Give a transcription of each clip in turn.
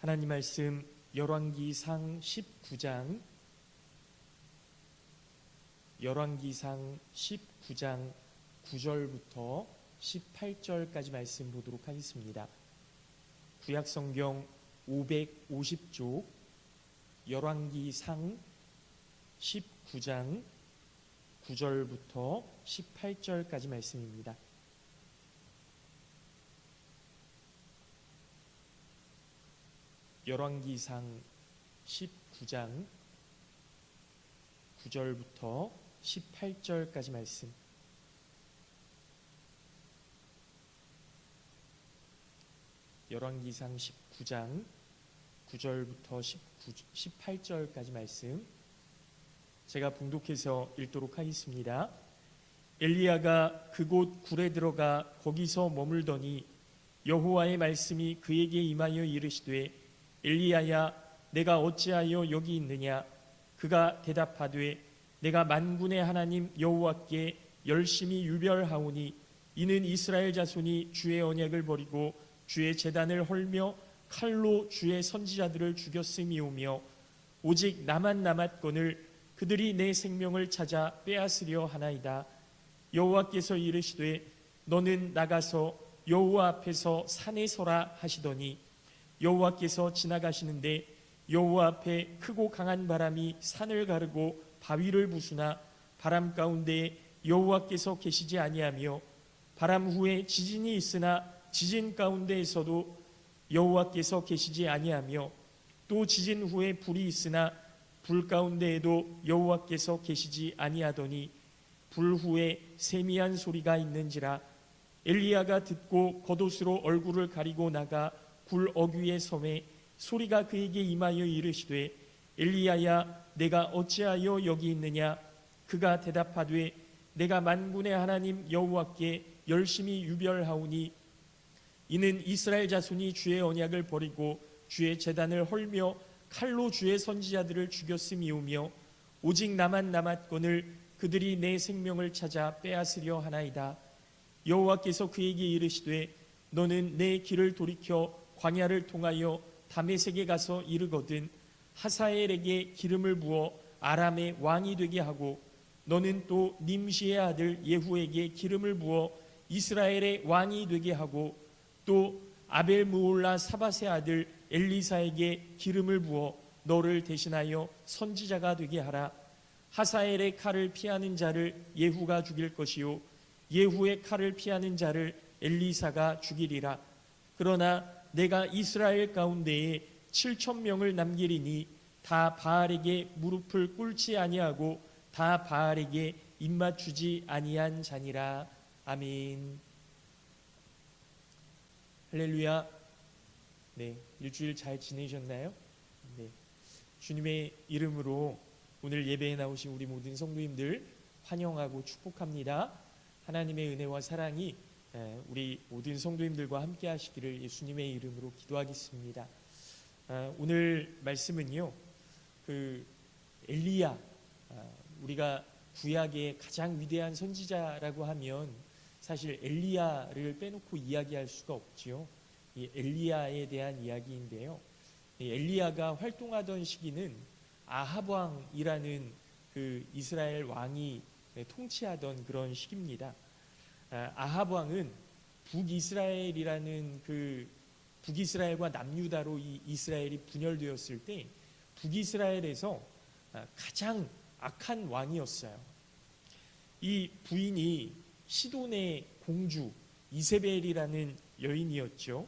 하나님 말씀 열왕기상 19장 9절부터 18절까지 말씀 보도록 하겠습니다. 구약성경 550쪽 열왕기상 19장 9절부터 18절까지 말씀입니다. 열왕기상 19장 9절부터 18절까지 말씀. 열왕기상 19장 9절부터 18절까지 말씀 제가 봉독해서 읽도록 하겠습니다. 엘리야가 그곳 굴에 들어가 거기서 머물더니 여호와의 말씀이 그에게 임하여 이르시되 엘리야야 내가 어찌하여 여기 있느냐? 그가 대답하되 내가 만군의 하나님 여호와께 열심히 유별하오니 이는 이스라엘 자손이 주의 언약을 버리고 주의 제단을 헐며 칼로 주의 선지자들을 죽였음이오며 오직 나만 남았거늘 그들이 내 생명을 찾아 빼앗으려 하나이다. 여호와께서 이르시되 너는 나가서 여호와 앞에서 산에 서라 하시더니 여호와께서 지나가시는데 여호와 앞에 크고 강한 바람이 산을 가르고 바위를 부수나 바람 가운데 여호와께서 계시지 아니하며 바람 후에 지진이 있으나 지진 가운데에서도 여호와께서 계시지 아니하며 또 지진 후에 불이 있으나 불 가운데에도 여호와께서 계시지 아니하더니 불 후에 세미한 소리가 있는지라. 엘리야가 듣고 겉옷으로 얼굴을 가리고 나가 굴 어귀의 섬에 소리가 그에게 임하여 이르시되 엘리야야 내가 어찌하여 여기 있느냐? 그가 대답하되 내가 만군의 하나님 여호와께 열심히 유별하오니 이는 이스라엘 자손이 주의 언약을 버리고 주의 제단을 헐며 칼로 주의 선지자들을 죽였음이오며 오직 나만 남았거늘 그들이 내 생명을 찾아 빼앗으려 하나이다. 여호와께서 그에게 이르시되 너는 내 길을 돌이켜 광야를 통하여 다메섹에 가서 이르거든 하사엘에게 기름을 부어 아람의 왕이 되게 하고 너는 또 님시의 아들 예후에게 기름을 부어 이스라엘의 왕이 되게 하고 또 아벨무올라 사밧의 아들 엘리사에게 기름을 부어 너를 대신하여 선지자가 되게 하라. 하사엘의 칼을 피하는 자를 예후가 죽일 것이요 예후의 칼을 피하는 자를 엘리사가 죽이리라. 그러나 내가 이스라엘 가운데에 7,000명을 남기리니 다 바알에게 무릎을 꿇지 아니하고 다 바알에게 입맞추지 아니한 자니라. 아멘. 할렐루야. 네, 일주일 잘 지내셨나요? 네, 주님의 이름으로 오늘 예배에 나오신 우리 모든 성도님들 환영하고 축복합니다. 하나님의 은혜와 사랑이 우리 모든 성도님들과 함께 하시기를 예수님의 이름으로 기도하겠습니다. 오늘 말씀은요, 엘리야, 우리가 구약의 가장 위대한 선지자라고 하면 사실 엘리야를 빼놓고 이야기할 수가 없지요. 이 엘리야에 대한 이야기인데요. 이 엘리야가 활동하던 시기는 아합 왕이라는 그 이스라엘 왕이 통치하던 그런 시기입니다. 아합 왕은 북이스라엘이라는 그 북이스라엘과 남유다로 이 이스라엘이 분열되었을 때 북이스라엘에서 가장 악한 왕이었어요. 이 부인이 시돈의 공주 이세벨이라는 여인이었죠.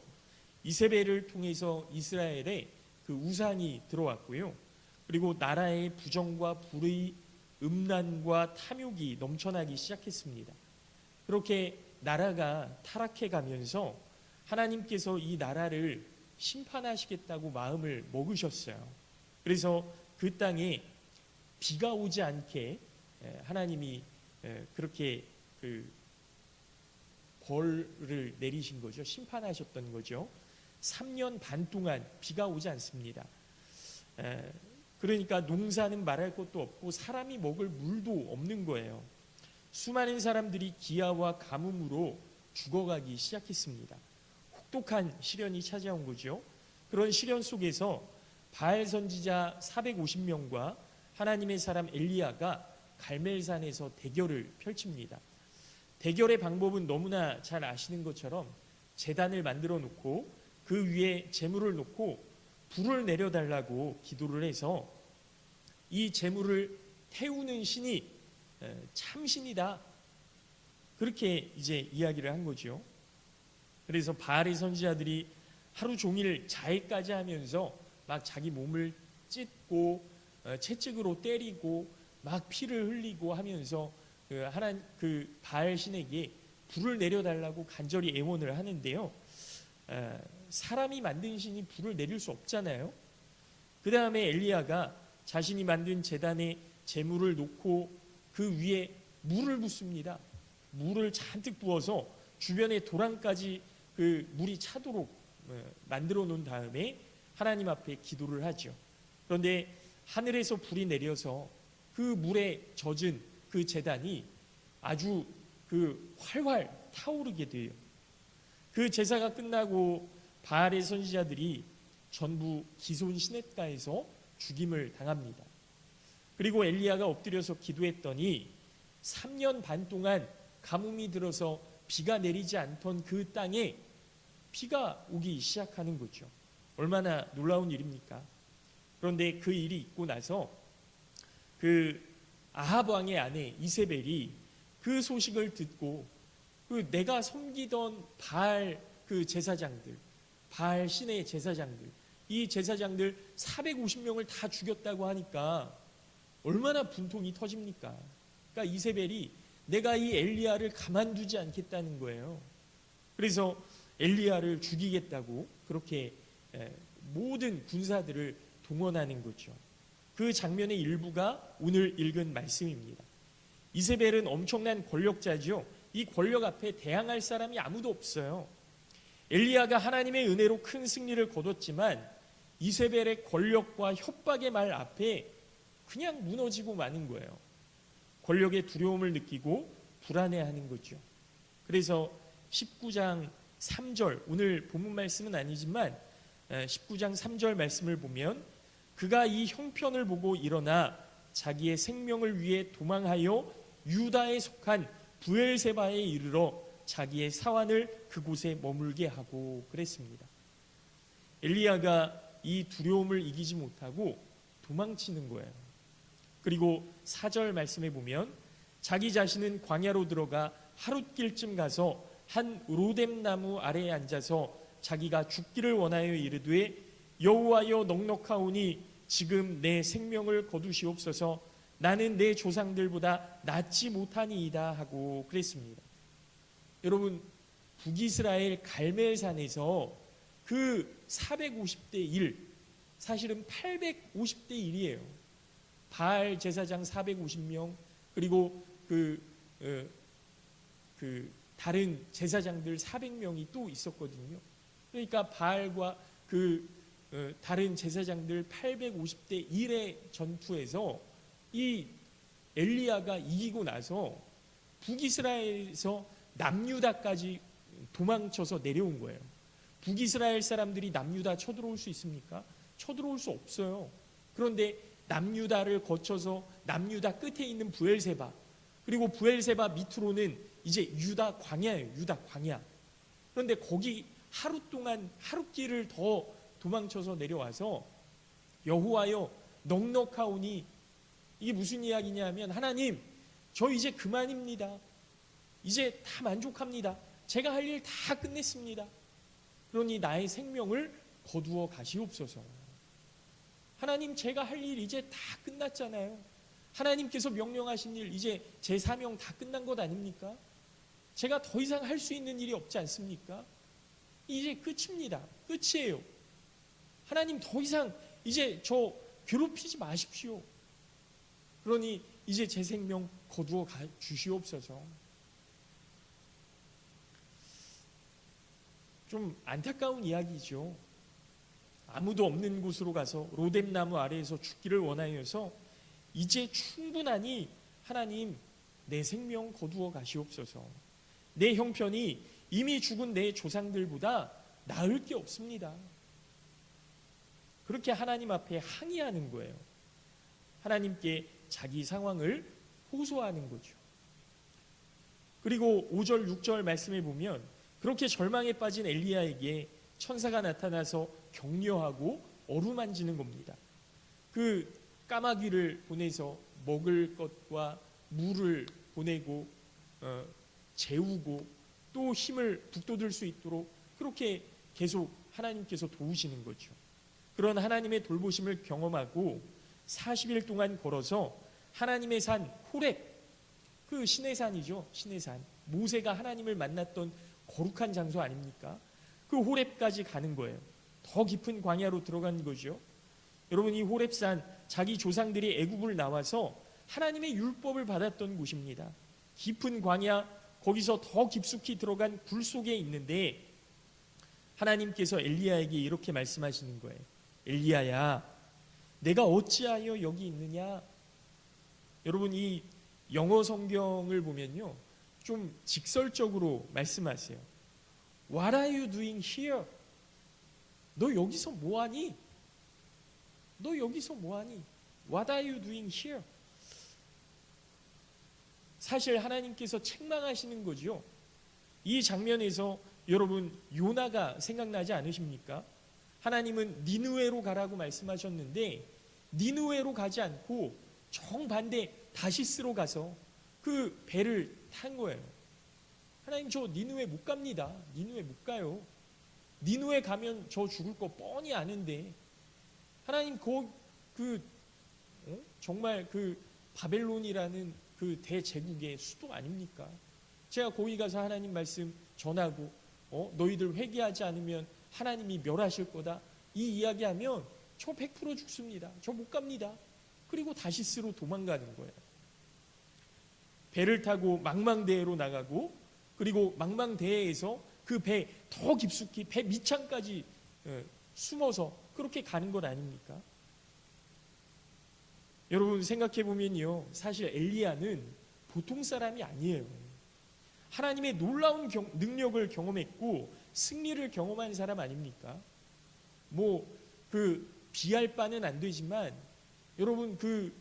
이세벨을 통해서 이스라엘에 그 우상이 들어왔고요. 그리고 나라의 부정과 불의, 음란과 탐욕이 넘쳐나기 시작했습니다. 그렇게 나라가 타락해 가면서 하나님께서 이 나라를 심판하시겠다고 마음을 먹으셨어요. 그래서 그 땅에 비가 오지 않게 하나님이 그렇게 그 벌을 내리신 거죠. 심판하셨던 거죠. 3년 반 동안 비가 오지 않습니다. 그러니까 농사는 말할 것도 없고 사람이 먹을 물도 없는 거예요. 수많은 사람들이 기아와 가뭄으로 죽어가기 시작했습니다. 혹독한 시련이 찾아온 거죠. 그런 시련 속에서 바알 선지자 450명과 하나님의 사람 엘리야가 갈멜산에서 대결을 펼칩니다. 대결의 방법은 너무나 잘 아시는 것처럼 제단을 만들어 놓고 그 위에 재물을 놓고 불을 내려달라고 기도를 해서 이 재물을 태우는 신이 참신이다, 그렇게 이제 이야기를 한 거죠. 그래서 바알의 선지자들이 하루 종일 자해까지 하면서 막 자기 몸을 찢고 채찍으로 때리고 막 피를 흘리고 하면서 그 바알 신에게 불을 내려달라고 간절히 애원을 하는데요. 사람이 만든 신이 불을 내릴 수 없잖아요. 그 다음에 엘리야가 자신이 만든 제단에 재물을 놓고 그 위에 물을 붓습니다. 물을 잔뜩 부어서 주변에 도랑까지 그 물이 차도록 만들어 놓은 다음에 하나님 앞에 기도를 하죠. 그런데 하늘에서 불이 내려서 그 물에 젖은 그 제단이 아주 그 활활 타오르게 돼요. 그 제사가 끝나고 바알의 선지자들이 전부 기손 시냇가에서 죽임을 당합니다. 그리고 엘리야가 엎드려서 기도했더니 3년 반 동안 가뭄이 들어서 비가 내리지 않던 그 땅에 비가 오기 시작하는 거죠. 얼마나 놀라운 일입니까? 그런데 그 일이 있고 나서 그 아합 왕의 아내 이세벨이 그 소식을 듣고 그 내가 섬기던 바알 그 제사장들, 바알 신의 제사장들, 이 제사장들 450명을 다 죽였다고 하니까 얼마나 분통이 터집니까? 그러니까 이세벨이 내가 이 엘리야를 가만두지 않겠다는 거예요. 그래서 엘리야를 죽이겠다고 그렇게 모든 군사들을 동원하는 거죠. 그 장면의 일부가 오늘 읽은 말씀입니다. 이세벨은 엄청난 권력자죠. 이 권력 앞에 대항할 사람이 아무도 없어요. 엘리야가 하나님의 은혜로 큰 승리를 거뒀지만 이세벨의 권력과 협박의 말 앞에 그냥 무너지고 마는 거예요. 권력의 두려움을 느끼고 불안해하는 거죠. 그래서 19장 3절, 오늘 본문 말씀은 아니지만 19장 3절 말씀을 보면 그가 이 형편을 보고 일어나 자기의 생명을 위해 도망하여 유다에 속한 브엘세바에 이르러 자기의 사환을 그곳에 머물게 하고 그랬습니다. 엘리야가 이 두려움을 이기지 못하고 도망치는 거예요. 그리고 4절 말씀에 보면 자기 자신은 광야로 들어가 하룻길쯤 가서 한 로뎀나무 아래에 앉아서 자기가 죽기를 원하여 이르되 여호와여 넉넉하오니 지금 내 생명을 거두시옵소서 나는 내 조상들보다 낫지 못하니이다 하고 그랬습니다. 여러분, 북이스라엘 갈멜산에서 그 450대 1, 사실은 850대 1이에요. 바알 제사장 450명, 그리고 그 다른 제사장들 400명이 또 있었거든요. 그러니까 바알과 다른 제사장들 850대 1의 전투에서 이 엘리야가 이기고 나서 북이스라엘에서 남유다까지 도망쳐서 내려온 거예요. 북이스라엘 사람들이 남유다 쳐들어올 수 있습니까? 쳐들어올 수 없어요. 그런데 남유다를 거쳐서 남유다 끝에 있는 브엘세바, 그리고 브엘세바 밑으로는 이제 유다 광야예요. 유다 광야. 그런데 거기 하루 동안 하룻길을 더 도망쳐서 내려와서 여호와여 넉넉하오니, 이게 무슨 이야기냐면 하나님, 저 이제 그만입니다. 이제 다 만족합니다. 제가 할 일 다 끝냈습니다. 그러니 나의 생명을 거두어 가시옵소서. 하나님, 제가 할 일 이제 다 끝났잖아요. 하나님께서 명령하신 일, 이제 제 사명 다 끝난 것 아닙니까? 제가 더 이상 할 수 있는 일이 없지 않습니까? 이제 끝입니다. 끝이에요. 하나님, 더 이상 이제 저 괴롭히지 마십시오. 그러니 이제 제 생명 거두어 주시옵소서. 좀 안타까운 이야기죠. 아무도 없는 곳으로 가서 로뎀나무 아래에서 죽기를 원하여서 이제 충분하니 하나님, 내 생명 거두어 가시옵소서. 내 형편이 이미 죽은 내 조상들보다 나을 게 없습니다. 그렇게 하나님 앞에 항의하는 거예요. 하나님께 자기 상황을 호소하는 거죠. 그리고 5절, 6절 말씀에 보면 그렇게 절망에 빠진 엘리야에게 천사가 나타나서 격려하고 어루만지는 겁니다. 그 까마귀를 보내서 먹을 것과 물을 보내고 재우고 또 힘을 북돋을 수 있도록 그렇게 계속 하나님께서 도우시는 거죠. 그런 하나님의 돌보심을 경험하고 40일 동안 걸어서 하나님의 산 호렙, 그 신의 산이죠. 신의 산. 모세가 하나님을 만났던 거룩한 장소 아닙니까? 그 호렙까지 가는 거예요. 더 깊은 광야로 들어간 거죠. 여러분, 이 호렙산, 자기 조상들이 애굽을 나와서 하나님의 율법을 받았던 곳입니다. 깊은 광야, 거기서 더 깊숙이 들어간 굴 속에 있는데 하나님께서 엘리야에게 이렇게 말씀하시는 거예요. 엘리야야, 내가 어찌하여 여기 있느냐? 여러분, 이 영어 성경을 보면요, 좀 직설적으로 말씀하세요. What are you doing here? 너 여기서 뭐하니? 너 여기서 뭐하니? What are you doing here? 사실 하나님께서 책망하시는 거죠. 이 장면에서 여러분 요나가 생각나지 않으십니까? 하나님은 니느웨로 가라고 말씀하셨는데 니느웨로 가지 않고 정반대 다시스로 가서 그 배를 탄 거예요. 하나님, 저 니느웨 못 갑니다. 니느웨 못 가요. 니느웨 가면 저 죽을 거 뻔히 아는데 하나님 정말 그 바벨론이라는 그 대제국의 수도 아닙니까? 제가 거기 가서 하나님 말씀 전하고 너희들 회개하지 않으면 하나님이 멸하실 거다, 이 이야기하면 저 100% 죽습니다. 저 못 갑니다. 그리고 다시스로 도망가는 거예요. 배를 타고 망망대해로 나가고 그리고 망망대해에서 그 배 더 깊숙이 배 밑창까지 숨어서 그렇게 가는 것 아닙니까? 여러분 생각해 보면요, 사실 엘리야는 보통 사람이 아니에요. 하나님의 놀라운 능력을 경험했고 승리를 경험한 사람 아닙니까? 비할 바는 안 되지만 여러분, 그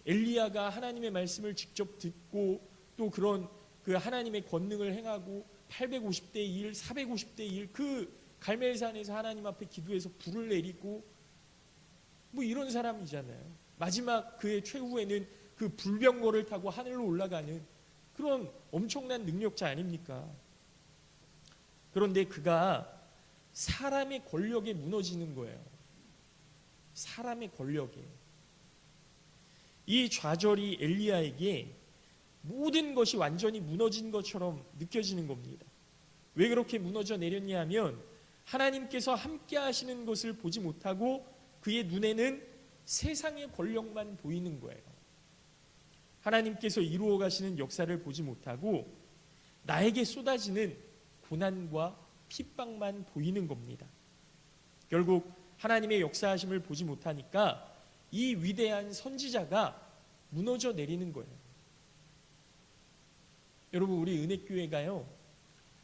엘리야가 하나님의 말씀을 직접 듣고 또 그런 그 하나님의 권능을 행하고 850대 1, 450대 1 그 갈멜산에서 하나님 앞에 기도해서 불을 내리고 이런 사람이잖아요. 마지막 그의 최후에는 그 불병거를 타고 하늘로 올라가는 그런 엄청난 능력자 아닙니까? 그런데 그가 사람의 권력에 무너지는 거예요. 사람의 권력에. 이 좌절이 엘리야에게 모든 것이 완전히 무너진 것처럼 느껴지는 겁니다. 왜 그렇게 무너져 내렸냐 하면 하나님께서 함께 하시는 것을 보지 못하고 그의 눈에는 세상의 권력만 보이는 거예요. 하나님께서 이루어 가시는 역사를 보지 못하고 나에게 쏟아지는 고난과 핍박만 보이는 겁니다. 결국 하나님의 역사하심을 보지 못하니까 이 위대한 선지자가 무너져 내리는 거예요. 여러분, 우리 은혜교회가요,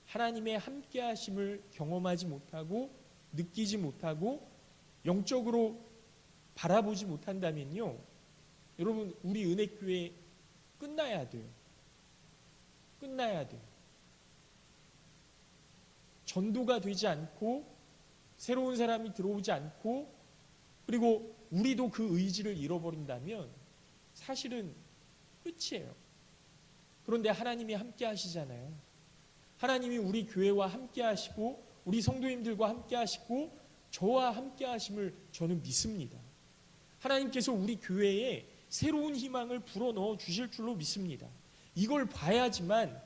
하나님의 함께하심을 경험하지 못하고 느끼지 못하고 영적으로 바라보지 못한다면요, 여러분, 우리 은혜교회 끝나야 돼요. 끝나야 돼요. 전도가 되지 않고 새로운 사람이 들어오지 않고 그리고 우리도 그 의지를 잃어버린다면 사실은 끝이에요. 그런데 하나님이 함께 하시잖아요. 하나님이 우리 교회와 함께 하시고 우리 성도님들과 함께 하시고 저와 함께 하심을 저는 믿습니다. 하나님께서 우리 교회에 새로운 희망을 불어넣어 주실 줄로 믿습니다. 이걸 봐야지만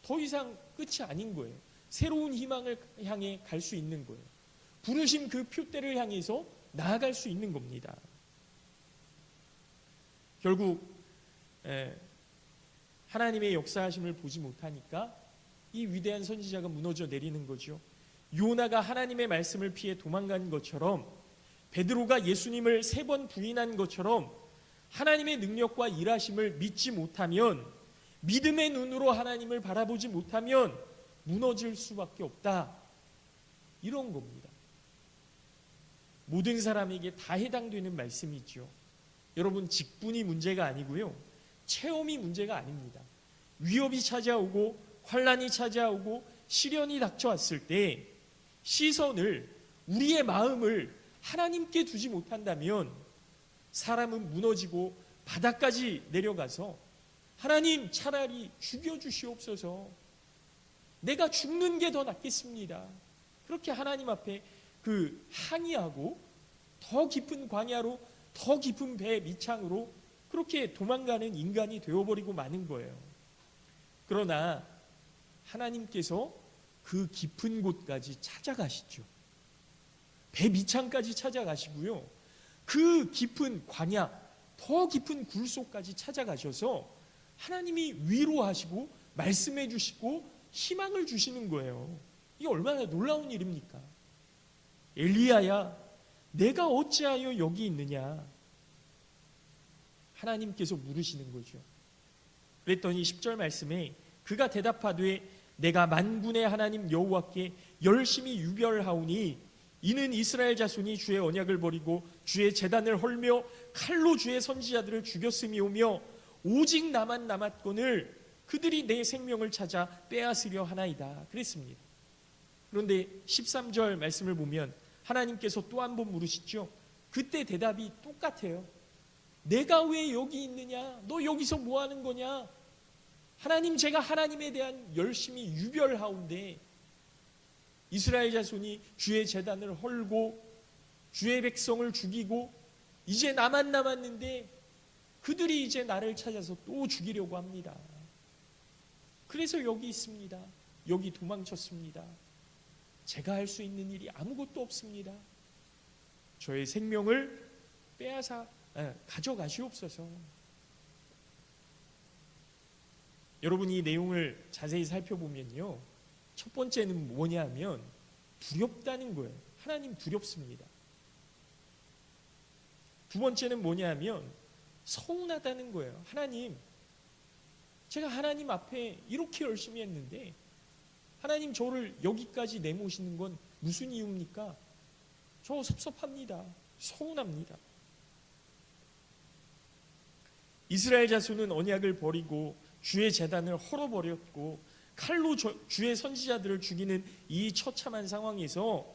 더 이상 끝이 아닌 거예요. 새로운 희망을 향해 갈 수 있는 거예요. 부르신 그 표대를 향해서 나아갈 수 있는 겁니다. 결국 하나님의 역사하심을 보지 못하니까 이 위대한 선지자가 무너져 내리는 거죠. 요나가 하나님의 말씀을 피해 도망간 것처럼 베드로가 예수님을 3번 부인한 것처럼 하나님의 능력과 일하심을 믿지 못하면, 믿음의 눈으로 하나님을 바라보지 못하면 무너질 수밖에 없다, 이런 겁니다. 모든 사람에게 다 해당되는 말씀이죠. 여러분, 직분이 문제가 아니고요, 체험이 문제가 아닙니다. 위협이 찾아오고 환란이 찾아오고 시련이 닥쳐왔을 때 시선을, 우리의 마음을 하나님께 두지 못한다면 사람은 무너지고 바닥까지 내려가서 하나님 차라리 죽여주시옵소서, 내가 죽는 게 더 낫겠습니다, 그렇게 하나님 앞에 항의하고 더 깊은 광야로, 더 깊은 배 밑창으로 그렇게 도망가는 인간이 되어버리고 마는 거예요. 그러나 하나님께서 그 깊은 곳까지 찾아가시죠. 배 밑창까지 찾아가시고요, 그 깊은 광야, 더 깊은 굴 속까지 찾아가셔서 하나님이 위로하시고 말씀해 주시고 희망을 주시는 거예요. 이게 얼마나 놀라운 일입니까? 엘리야야, 내가 어찌하여 여기 있느냐, 하나님께서 물으시는 거죠. 그랬더니 10절 말씀에 그가 대답하되 내가 만군의 하나님 여호와께 열심히 유별하오니 이는 이스라엘 자손이 주의 언약을 버리고 주의 제단을 헐며 칼로 주의 선지자들을 죽였음이오며 오직 나만 남았거늘 그들이 내 생명을 찾아 빼앗으려 하나이다, 그랬습니다. 그런데 13절 말씀을 보면 하나님께서 또 한 번 물으시죠. 그때 대답이 똑같아요. 내가 왜 여기 있느냐, 너 여기서 뭐 하는 거냐, 하나님, 제가 하나님에 대한 열심히 유별하온데 이스라엘 자손이 주의 제단을 헐고 주의 백성을 죽이고 이제 나만 남았는데 그들이 이제 나를 찾아서 또 죽이려고 합니다. 그래서 여기 있습니다. 여기 도망쳤습니다. 제가 할 수 있는 일이 아무것도 없습니다. 저의 생명을 빼앗아 가져가시옵소서. 여러분, 이 내용을 자세히 살펴보면요, 첫 번째는 뭐냐면 두렵다는 거예요. 하나님 두렵습니다. 두 번째는 뭐냐면 서운하다는 거예요. 하나님, 제가 하나님 앞에 이렇게 열심히 했는데 하나님 저를 여기까지 내모시는 건 무슨 이유입니까? 저 섭섭합니다. 서운합니다. 이스라엘 자손은 언약을 버리고 주의 제단을 헐어버렸고 칼로 주의 선지자들을 죽이는 이 처참한 상황에서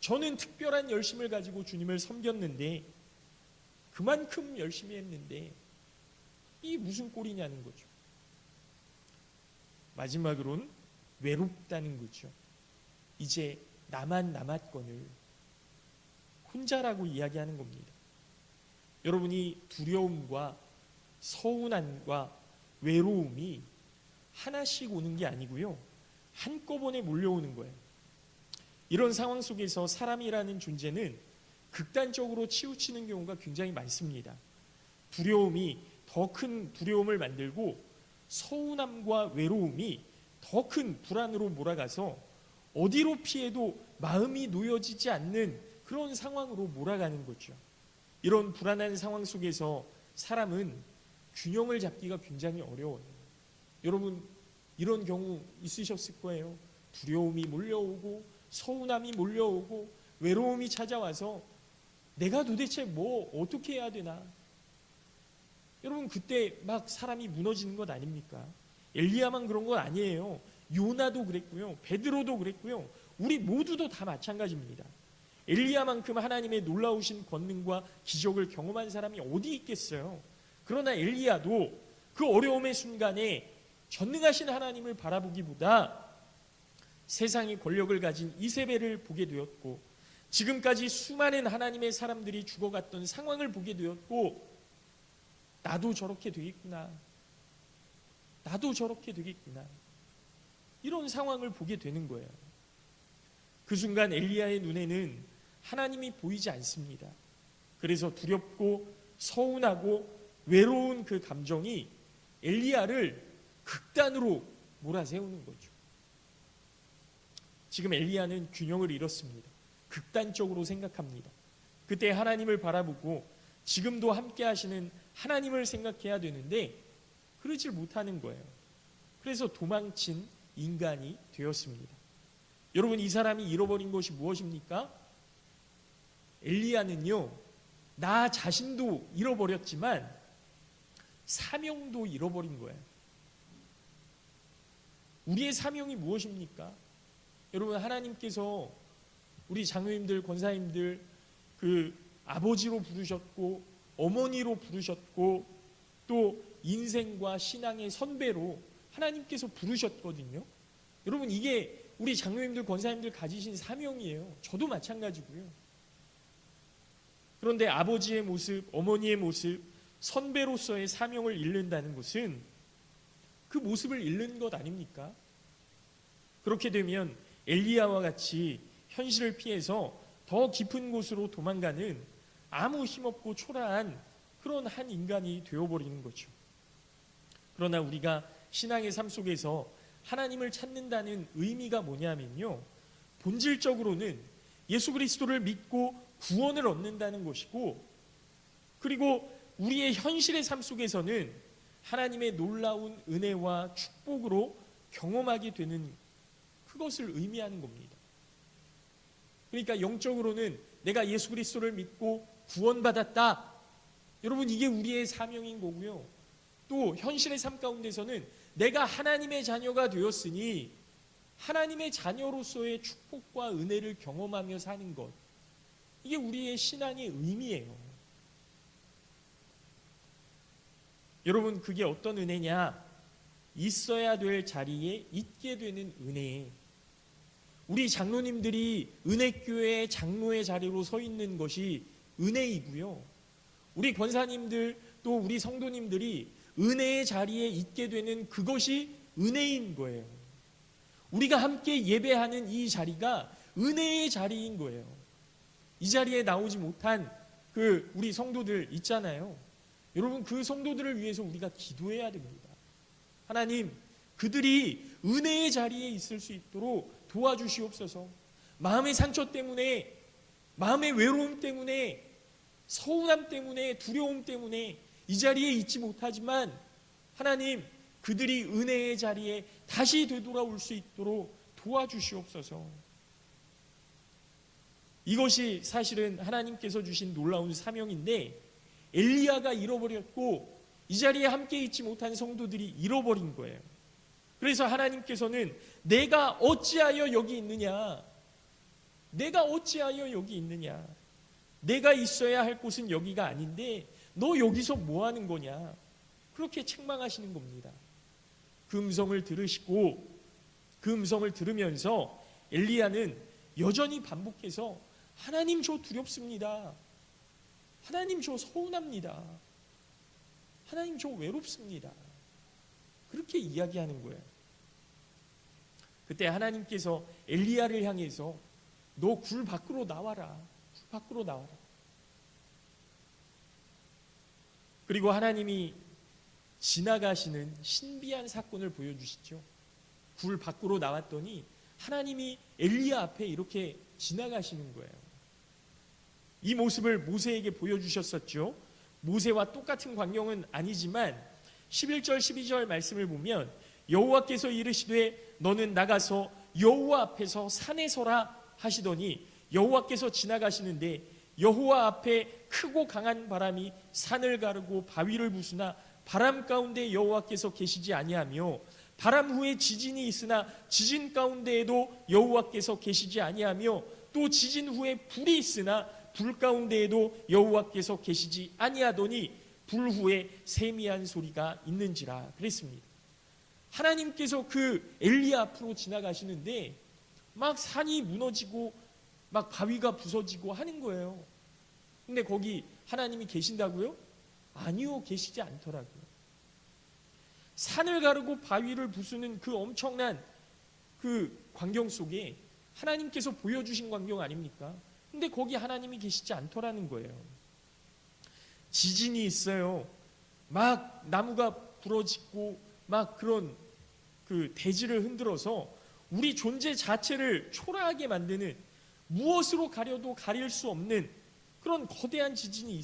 저는 특별한 열심을 가지고 주님을 섬겼는데, 그만큼 열심히 했는데 이게 무슨 꼴이냐는 거죠. 마지막으로는 외롭다는 거죠. 이제 나만 남았거늘 혼자라고 이야기하는 겁니다. 여러분이 두려움과 서운함과 외로움이 하나씩 오는 게 아니고요, 한꺼번에 몰려오는 거예요. 이런 상황 속에서 사람이라는 존재는 극단적으로 치우치는 경우가 굉장히 많습니다. 두려움이 더 큰 두려움을 만들고 서운함과 외로움이 더 큰 불안으로 몰아가서 어디로 피해도 마음이 놓여지지 않는 그런 상황으로 몰아가는 거죠. 이런 불안한 상황 속에서 사람은 균형을 잡기가 굉장히 어려워요. 여러분, 이런 경우 있으셨을 거예요. 두려움이 몰려오고 서운함이 몰려오고 외로움이 찾아와서 내가 도대체 뭐 어떻게 해야 되나. 여러분, 그때 막 사람이 무너지는 것 아닙니까? 엘리야만 그런 건 아니에요. 요나도 그랬고요, 베드로도 그랬고요, 우리 모두도 다 마찬가지입니다. 엘리야만큼 하나님의 놀라우신 권능과 기적을 경험한 사람이 어디 있겠어요? 그러나 엘리야도 그 어려움의 순간에 전능하신 하나님을 바라보기보다 세상의 권력을 가진 이세벨을 보게 되었고, 지금까지 수많은 하나님의 사람들이 죽어갔던 상황을 보게 되었고, 나도 저렇게 되겠구나, 나도 저렇게 되겠구나, 이런 상황을 보게 되는 거예요. 그 순간 엘리야의 눈에는 하나님이 보이지 않습니다. 그래서 두렵고 서운하고 외로운 그 감정이 엘리야를 극단으로 몰아세우는 거죠. 지금 엘리야는 균형을 잃었습니다. 극단적으로 생각합니다. 그때 하나님을 바라보고 지금도 함께 하시는 하나님을 생각해야 되는데 그러질 못하는 거예요. 그래서 도망친 인간이 되었습니다. 여러분, 이 사람이 잃어버린 것이 무엇입니까? 엘리야는요, 나 자신도 잃어버렸지만 사명도 잃어버린 거예요. 우리의 사명이 무엇입니까? 여러분, 하나님께서 우리 장로님들, 권사님들 그 아버지로 부르셨고 어머니로 부르셨고 또 인생과 신앙의 선배로 하나님께서 부르셨거든요. 여러분, 이게 우리 장로님들, 권사님들 가지신 사명이에요. 저도 마찬가지고요. 그런데 아버지의 모습, 어머니의 모습, 선배로서의 사명을 잃는다는 것은 그 모습을 잃는 것 아닙니까? 그렇게 되면 엘리야와 같이 현실을 피해서 더 깊은 곳으로 도망가는 아무 힘없고 초라한 그런 한 인간이 되어버리는 거죠. 그러나 우리가 신앙의 삶 속에서 하나님을 찾는다는 의미가 뭐냐면요, 본질적으로는 예수 그리스도를 믿고 구원을 얻는다는 것이고, 그리고 우리의 현실의 삶 속에서는 하나님의 놀라운 은혜와 축복으로 경험하게 되는 그것을 의미하는 겁니다. 그러니까 영적으로는 내가 예수 그리스도를 믿고 구원받았다. 여러분, 이게 우리의 사명인 거고요. 또 현실의 삶 가운데서는 내가 하나님의 자녀가 되었으니 하나님의 자녀로서의 축복과 은혜를 경험하며 사는 것, 이게 우리의 신앙의 의미예요. 여러분, 그게 어떤 은혜냐? 있어야 될 자리에 있게 되는 은혜. 우리 장로님들이 은혜교회의 장로의 자리로 서 있는 것이 은혜이고요. 우리 권사님들 또 우리 성도님들이 은혜의 자리에 있게 되는 그것이 은혜인 거예요. 우리가 함께 예배하는 이 자리가 은혜의 자리인 거예요. 이 자리에 나오지 못한 그 우리 성도들 있잖아요. 여러분, 그 성도들을 위해서 우리가 기도해야 됩니다. 하나님, 그들이 은혜의 자리에 있을 수 있도록 도와주시옵소서. 마음의 상처 때문에, 마음의 외로움 때문에, 서운함 때문에, 두려움 때문에 이 자리에 있지 못하지만 하나님, 그들이 은혜의 자리에 다시 되돌아올 수 있도록 도와주시옵소서. 이것이 사실은 하나님께서 주신 놀라운 사명인데, 엘리야가 잃어버렸고 이 자리에 함께 있지 못한 성도들이 잃어버린 거예요. 그래서 하나님께서는 내가 어찌하여 여기 있느냐? 내가 어찌하여 여기 있느냐? 내가 있어야 할 곳은 여기가 아닌데 너 여기서 뭐 하는 거냐? 그렇게 책망하시는 겁니다. 그 음성을 들으시고 그 음성을 들으면서 엘리야는 여전히 반복해서 하나님, 저 두렵습니다. 하나님, 저 서운합니다. 하나님, 저 외롭습니다. 그렇게 이야기하는 거예요. 그때 하나님께서 엘리야를 향해서 너 굴 밖으로 나와라. 굴 밖으로 나와라. 그리고 하나님이 지나가시는 신비한 사건을 보여주시죠. 굴 밖으로 나왔더니 하나님이 엘리야 앞에 이렇게 지나가시는 거예요. 이 모습을 모세에게 보여주셨었죠. 모세와 똑같은 광경은 아니지만 11절 12절 말씀을 보면 여호와께서 이르시되 너는 나가서 여호와 앞에서 산에 서라 하시더니 여호와께서 지나가시는데 여호와 앞에 크고 강한 바람이 산을 가르고 바위를 부수나 바람 가운데 여호와께서 계시지 아니하며 바람 후에 지진이 있으나 지진 가운데에도 여호와께서 계시지 아니하며 또 지진 후에 불이 있으나 불 가운데에도 여호와께서 계시지 아니하더니 불 후에 세미한 소리가 있는지라 그랬습니다. 하나님께서 그 엘리야 앞으로 지나가시는데 막 산이 무너지고 막 바위가 부서지고 하는 거예요. 근데 거기 하나님이 계신다고요? 아니요, 계시지 않더라고요. 산을 가르고 바위를 부수는 그 엄청난 그 광경 속에 하나님께서 보여주신 광경 아닙니까? 근데 거기 하나님이 계시지 않더라는 거예요. 지진이 있어요. 막 나무가 부러지고 막 그런 그 대지를 흔들어서 우리 존재 자체를 초라하게 만드는, 무엇으로 가려도 가릴 수 없는 그런 거대한 지진이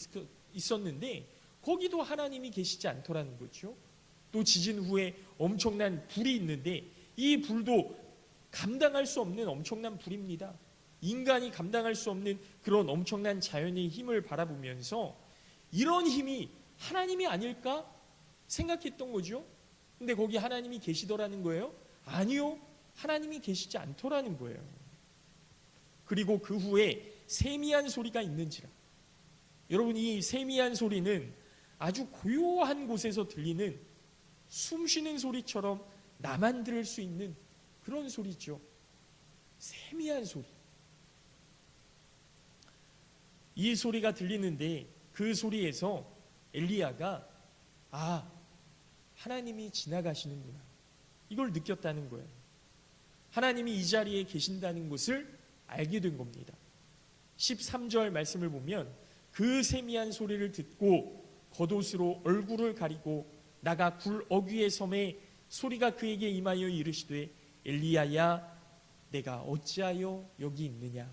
있었는데 거기도 하나님이 계시지 않더라는 거죠. 또 지진 후에 엄청난 불이 있는데 이 불도 감당할 수 없는 엄청난 불입니다. 인간이 감당할 수 없는 그런 엄청난 자연의 힘을 바라보면서 이런 힘이 하나님이 아닐까 생각했던 거죠. 근데 거기 하나님이 계시더라는 거예요? 아니요. 하나님이 계시지 않더라는 거예요. 그리고 그 후에 세미한 소리가 있는지라. 여러분, 이 세미한 소리는 아주 고요한 곳에서 들리는 숨 쉬는 소리처럼 나만 들을 수 있는 그런 소리죠. 세미한 소리. 이 소리가 들리는데 그 소리에서 엘리야가 하나님이 지나가시는구나, 이걸 느꼈다는 거예요. 하나님이 이 자리에 계신다는 것을 알게 된 겁니다. 13절 말씀을 보면 그 세미한 소리를 듣고 겉옷으로 얼굴을 가리고 나가 굴 어귀의 섬에 소리가 그에게 임하여 이르시되 엘리야야 내가 어찌하여 여기 있느냐.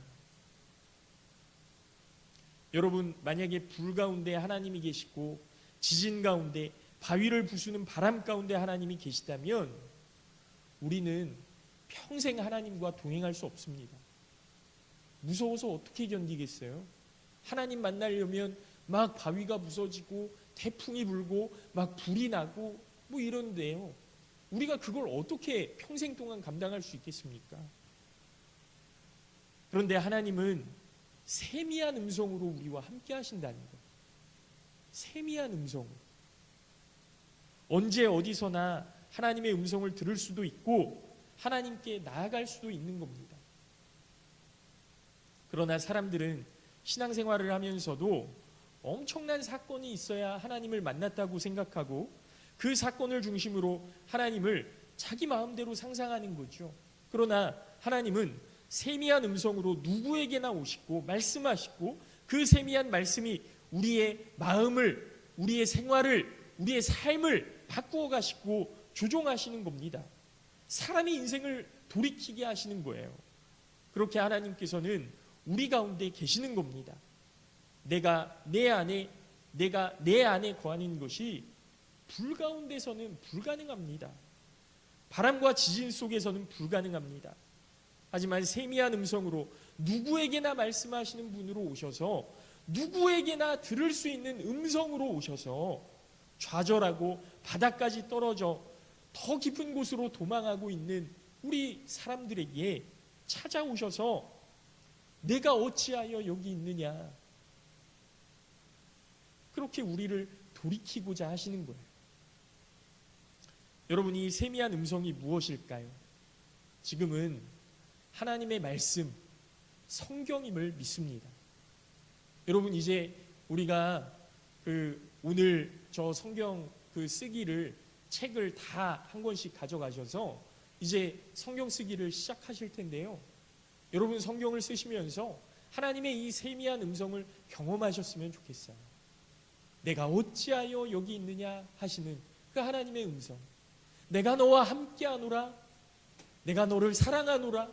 여러분, 만약에 불 가운데 하나님이 계시고 지진 가운데 바위를 부수는 바람 가운데 하나님이 계시다면 우리는 평생 하나님과 동행할 수 없습니다. 무서워서 어떻게 견디겠어요? 하나님 만나려면 막 바위가 부서지고 태풍이 불고 막 불이 나고 뭐 이런데요. 우리가 그걸 어떻게 평생 동안 감당할 수 있겠습니까? 그런데 하나님은 세미한 음성으로 우리와 함께 하신다는 거예요. 세미한 음성으로. 언제 어디서나 하나님의 음성을 들을 수도 있고 하나님께 나아갈 수도 있는 겁니다. 그러나 사람들은 신앙생활을 하면서도 엄청난 사건이 있어야 하나님을 만났다고 생각하고 그 사건을 중심으로 하나님을 자기 마음대로 상상하는 거죠. 그러나 하나님은 세미한 음성으로 누구에게나 오시고 말씀하시고 그 세미한 말씀이 우리의 마음을, 우리의 생활을, 우리의 삶을 바꾸어 가시고 조종하시는 겁니다. 사람의 인생을 돌이키게 하시는 거예요. 그렇게 하나님께서는 우리 가운데 계시는 겁니다. 내가 내 안에 거하는 것이 불 가운데서는 불가능합니다. 바람과 지진 속에서는 불가능합니다. 하지만 세미한 음성으로 누구에게나 말씀하시는 분으로 오셔서 누구에게나 들을 수 있는 음성으로 오셔서 좌절하고 바닥까지 떨어져 더 깊은 곳으로 도망하고 있는 우리 사람들에게 찾아오셔서 내가 어찌하여 여기 있느냐, 그렇게 우리를 돌이키고자 하시는 거예요. 여러분, 이 세미한 음성이 무엇일까요? 지금은 하나님의 말씀, 성경임을 믿습니다. 여러분, 이제 우리가 오늘 저 성경 쓰기를 책을 다 한 권씩 가져가셔서 이제 성경 쓰기를 시작하실 텐데요. 여러분, 성경을 쓰시면서 하나님의 이 세미한 음성을 경험하셨으면 좋겠어요. 내가 어찌하여 여기 있느냐 하시는 그 하나님의 음성. 내가 너와 함께하노라. 내가 너를 사랑하노라.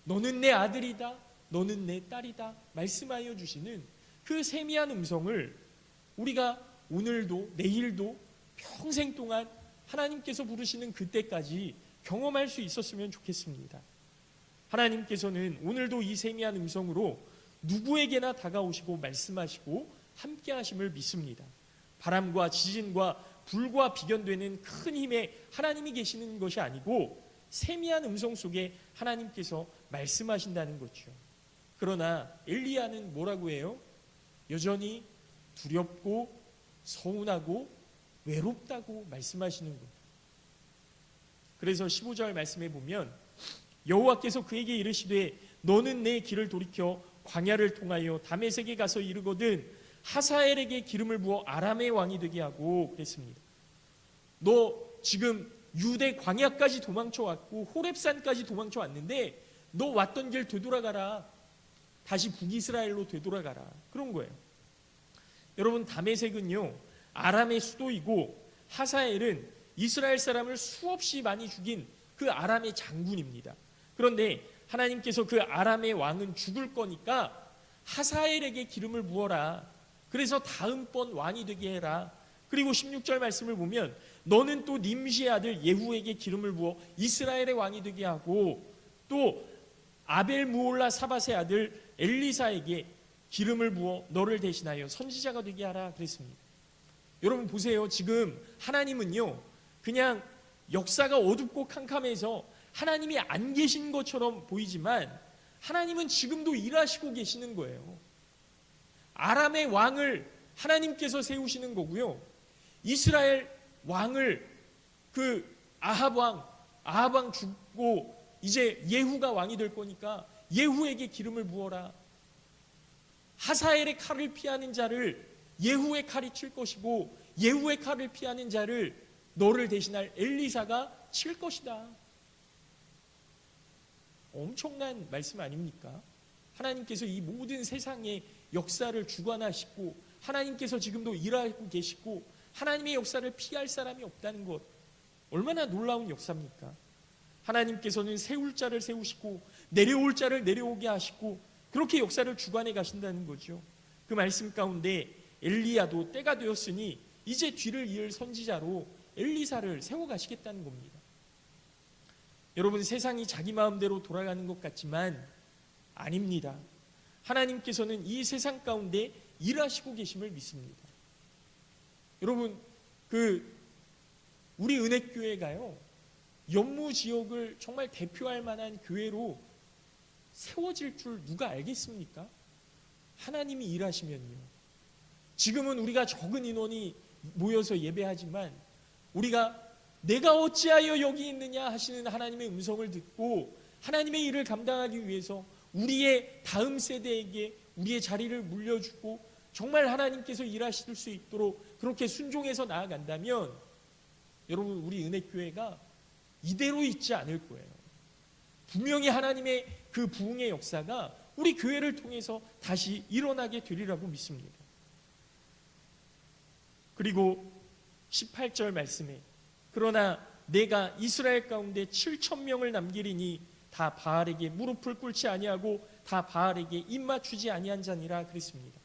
너는 내 아들이다. 너는 내 딸이다. 말씀하여 주시는 그 세미한 음성을 우리가 오늘도 내일도 평생 동안 하나님께서 부르시는 그때까지 경험할 수 있었으면 좋겠습니다. 하나님께서는 오늘도 이 세미한 음성으로 누구에게나 다가오시고 말씀하시고 함께 하심을 믿습니다. 바람과 지진과 불과 비견되는 큰 힘에 하나님이 계시는 것이 아니고 세미한 음성 속에 하나님께서 말씀하신다는 거죠. 그러나 엘리야는 뭐라고 해요? 여전히 두렵고 서운하고 외롭다고 말씀하시는 거예요. 그래서 15절 말씀에 보면 여호와께서 그에게 이르시되 너는 내 길을 돌이켜 광야를 통하여 다메섹에 가서 이르거든 하사엘에게 기름을 부어 아람의 왕이 되게 하고 그랬습니다. 너 지금 유대 광야까지 도망쳐 왔고 호렙산까지 도망쳐 왔는데 너 왔던 길 되돌아가라. 다시 북이스라엘로 되돌아가라. 그런 거예요. 여러분, 다메섹은요 아람의 수도이고 하사엘은 이스라엘 사람을 수없이 많이 죽인 그 아람의 장군입니다. 그런데 하나님께서 그 아람의 왕은 죽을 거니까 하사엘에게 기름을 부어라. 그래서 다음번 왕이 되게 해라. 그리고 16절 말씀을 보면 너는 또 nim시의 아들 예후에게 기름을 부어 이스라엘의 왕이 되게 하고 또 아벨 무올라 사밧의 아들 엘리사에게 기름을 부어 너를 대신하여 선지자가 되게 하라 그랬습니다. 여러분 보세요. 지금 하나님은요, 그냥 역사가 어둡고 캄캄해서 하나님이 안 계신 것처럼 보이지만 하나님은 지금도 일하시고 계시는 거예요. 아람의 왕을 하나님께서 세우시는 거고요, 이스라엘 왕을 아합 왕 죽고 이제 예후가 왕이 될 거니까 예후에게 기름을 부어라. 하사엘의 칼을 피하는 자를 예후의 칼이 칠 것이고 예후의 칼을 피하는 자를 너를 대신할 엘리사가 칠 것이다. 엄청난 말씀 아닙니까? 하나님께서 이 모든 세상의 역사를 주관하시고 하나님께서 지금도 일하고 계시고 하나님의 역사를 피할 사람이 없다는 것, 얼마나 놀라운 역사입니까? 하나님께서는 세울 자를 세우시고 내려올 자를 내려오게 하시고 그렇게 역사를 주관해 가신다는 거죠. 그 말씀 가운데 엘리야도 때가 되었으니 이제 뒤를 이을 선지자로 엘리사를 세워가시겠다는 겁니다. 여러분, 세상이 자기 마음대로 돌아가는 것 같지만 아닙니다. 하나님께서는 이 세상 가운데 일하시고 계심을 믿습니다. 여러분, 우리 은혜교회가요, 연무 지역을 정말 대표할 만한 교회로 세워질 줄 누가 알겠습니까? 하나님이 일하시면요. 지금은 우리가 적은 인원이 모여서 예배하지만 우리가 내가 어찌하여 여기 있느냐 하시는 하나님의 음성을 듣고 하나님의 일을 감당하기 위해서 우리의 다음 세대에게 우리의 자리를 물려주고 정말 하나님께서 일하실 수 있도록 그렇게 순종해서 나아간다면 여러분, 우리 은혜교회가 이대로 있지 않을 거예요. 분명히 하나님의 그 부흥의 역사가 우리 교회를 통해서 다시 일어나게 되리라고 믿습니다. 그리고 18절 말씀에 그러나 내가 이스라엘 가운데 7,000명을 남기리니 다 바알에게 무릎을 꿇지 아니하고 다 바알에게 입맞추지 아니한 자니라 그랬습니다.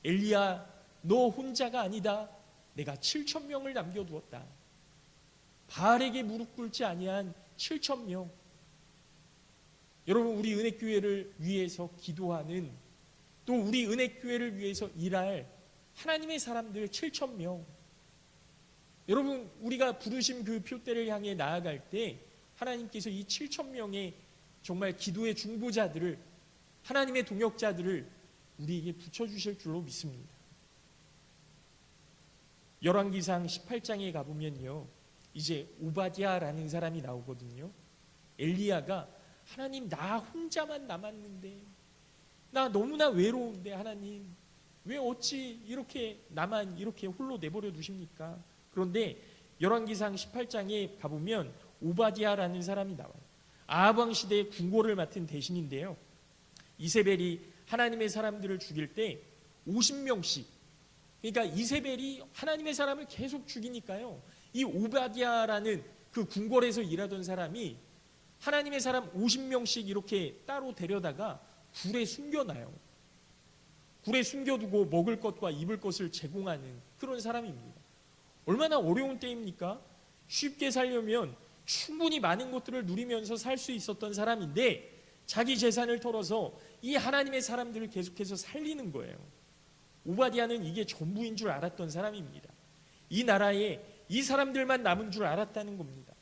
엘리야, 너 혼자가 아니다. 내가 7,000명을 남겨두었다. 바알에게 무릎 꿇지 아니한 7,000명. 여러분, 우리 은혜교회를 위해서 기도하는, 또 우리 은혜교회를 위해서 일할 하나님의 사람들 7,000명. 여러분, 우리가 부르신 그 표대를 향해 나아갈 때 하나님께서 이 7,000명의 정말 기도의 중보자들을, 하나님의 동역자들을 우리에게 붙여주실 줄로 믿습니다. 열왕기상 18장에 가보면요, 이제 오바댜라는 사람이 나오거든요. 엘리야가 하나님, 나 혼자만 남았는데, 나 너무나 외로운데 하나님 왜 어찌 이렇게 나만 이렇게 홀로 내버려 두십니까? 그런데 열왕기상 18장에 가보면 오바댜라는 사람이 나와요. 아합 왕 시대의 궁궐을 맡은 대신인데요, 이세벨이 하나님의 사람들을 죽일 때 50명씩, 그러니까 이세벨이 하나님의 사람을 계속 죽이니까요, 이 오바댜라는 그 궁궐에서 일하던 사람이 하나님의 사람 50명씩 이렇게 따로 데려다가 굴에 숨겨놔요. 굴에 숨겨두고 먹을 것과 입을 것을 제공하는 그런 사람입니다. 얼마나 어려운 때입니까? 쉽게 살려면 충분히 많은 것들을 누리면서 살 수 있었던 사람인데 자기 재산을 털어서 이 하나님의 사람들을 계속해서 살리는 거예요. 오바댜는 이게 전부인 줄 알았던 사람입니다. 이 나라에 이 사람들만 남은 줄 알았다는 겁니다.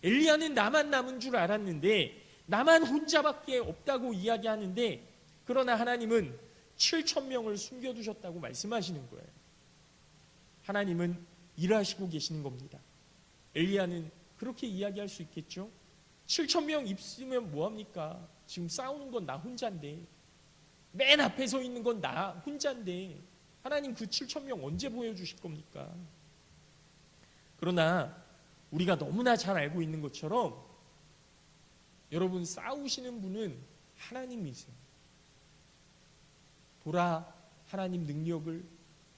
엘리야는 나만 남은 줄 알았는데 나만 혼자밖에 없다고 이야기하는데, 그러나 하나님은 7,000명을 숨겨두셨다고 말씀하시는 거예요. 하나님은 일하시고 계시는 겁니다. 엘리야는 그렇게 이야기할 수 있겠죠. 7,000명 있으면 뭐합니까? 지금 싸우는 건 나 혼자인데, 맨 앞에 서 있는 건 나 혼자인데 하나님 그 7,000명 언제 보여주실 겁니까? 그러나 우리가 너무나 잘 알고 있는 것처럼 여러분, 싸우시는 분은 하나님이세요. 보라, 하나님 능력을,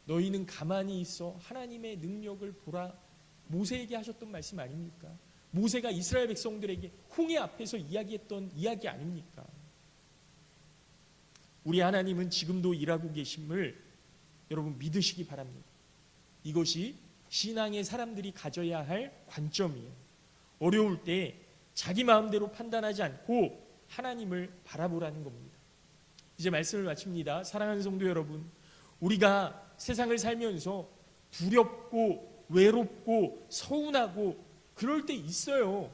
너희는 가만히 있어 하나님의 능력을 보라. 모세에게 하셨던 말씀 아닙니까? 모세가 이스라엘 백성들에게 홍해 앞에서 이야기했던 이야기 아닙니까? 우리 하나님은 지금도 일하고 계심을 여러분 믿으시기 바랍니다. 이것이 신앙의 사람들이 가져야 할 관점이에요. 어려울 때 자기 마음대로 판단하지 않고 하나님을 바라보라는 겁니다. 이제 말씀을 마칩니다. 사랑하는 성도 여러분, 우리가 세상을 살면서 두렵고 외롭고 서운하고 그럴 때 있어요.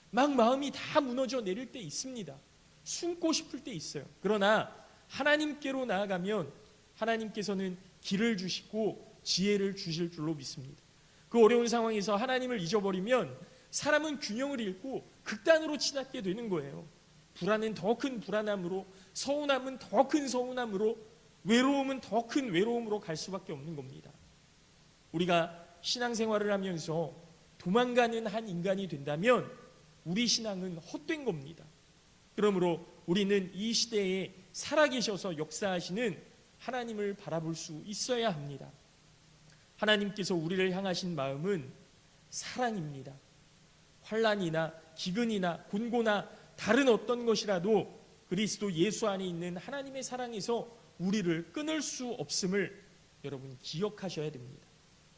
막 마음이 다 무너져 내릴 때 있습니다. 숨고 싶을 때 있어요. 그러나 하나님께로 나아가면 하나님께서는 길을 주시고 지혜를 주실 줄로 믿습니다. 그 어려운 상황에서 하나님을 잊어버리면 사람은 균형을 잃고 극단으로 치닫게 되는 거예요. 불안은 더 큰 불안함으로, 서운함은 더 큰 서운함으로, 외로움은 더 큰 외로움으로 갈 수밖에 없는 겁니다. 우리가 신앙생활을 하면서 도망가는 한 인간이 된다면 우리 신앙은 헛된 겁니다. 그러므로 우리는 이 시대에 살아계셔서 역사하시는 하나님을 바라볼 수 있어야 합니다. 하나님께서 우리를 향하신 마음은 사랑입니다. 환난이나 기근이나 곤고나 다른 어떤 것이라도 그리스도 예수 안에 있는 하나님의 사랑에서 우리를 끊을 수 없음을 여러분 기억하셔야 됩니다.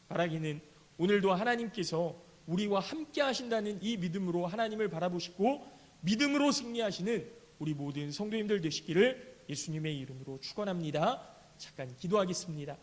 바라기는 오늘도 하나님께서 우리와 함께 하신다는 이 믿음으로 하나님을 바라보시고 믿음으로 승리하시는 우리 모든 성도님들 되시기를 예수님의 이름으로 축원합니다. 잠깐 기도하겠습니다.